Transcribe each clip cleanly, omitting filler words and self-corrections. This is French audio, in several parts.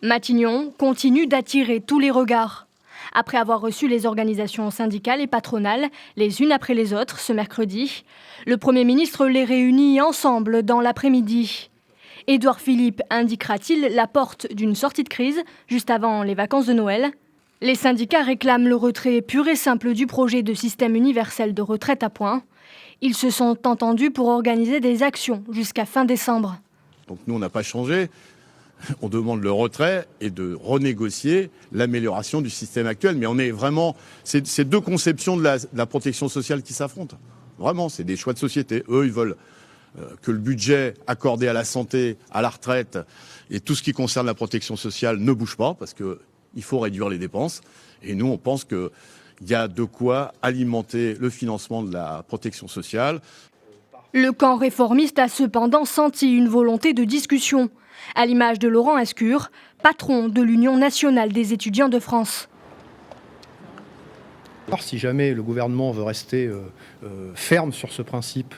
Matignon continue d'attirer tous les regards. Après avoir reçu les organisations syndicales et patronales, les unes après les autres, ce mercredi, le Premier ministre les réunit ensemble dans l'après-midi. Édouard Philippe indiquera-t-il la porte d'une sortie de crise juste avant les vacances de Noël ? Les syndicats réclament le retrait pur et simple du projet de système universel de retraite à points. Ils se sont entendus pour organiser des actions jusqu'à fin décembre. Donc nous, on n'a pas changé. On demande le retrait et de renégocier l'amélioration du système actuel. Mais on est vraiment... C'est deux conceptions de la protection sociale qui s'affrontent. Vraiment, c'est des choix de société. Eux, ils veulent que le budget accordé à la santé, à la retraite et tout ce qui concerne la protection sociale ne bouge pas parce qu'il faut réduire les dépenses. Et nous, on pense qu'il y a de quoi alimenter le financement de la protection sociale. Le camp réformiste a cependant senti une volonté de discussion, à l'image de Laurent Escure, patron de l'Union nationale des étudiants de France. Si jamais le gouvernement veut rester ferme sur ce principe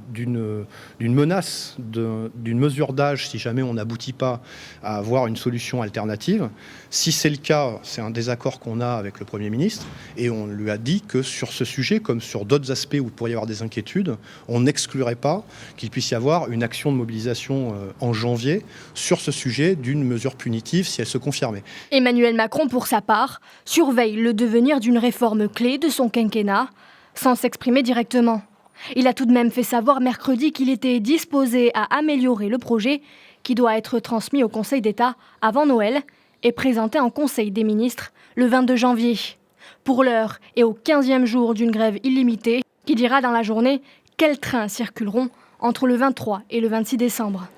d'une menace, d'une mesure d'âge, si jamais on n'aboutit pas à avoir une solution alternative, si c'est le cas, c'est un désaccord qu'on a avec le Premier ministre et on lui a dit que sur ce sujet, comme sur d'autres aspects où il pourrait y avoir des inquiétudes, on n'exclurait pas qu'il puisse y avoir une action de mobilisation en janvier sur ce sujet d'une mesure punitive si elle se confirmait. Emmanuel Macron, pour sa part, surveille le devenir d'une réforme clé de son quinquennat, sans s'exprimer directement. Il a tout de même fait savoir mercredi qu'il était disposé à améliorer le projet qui doit être transmis au Conseil d'État avant Noël et présenté en Conseil des ministres le 22 janvier. Pour l'heure et au 15e jour d'une grève illimitée qui dira dans la journée quels trains circuleront entre le 23 et le 26 décembre.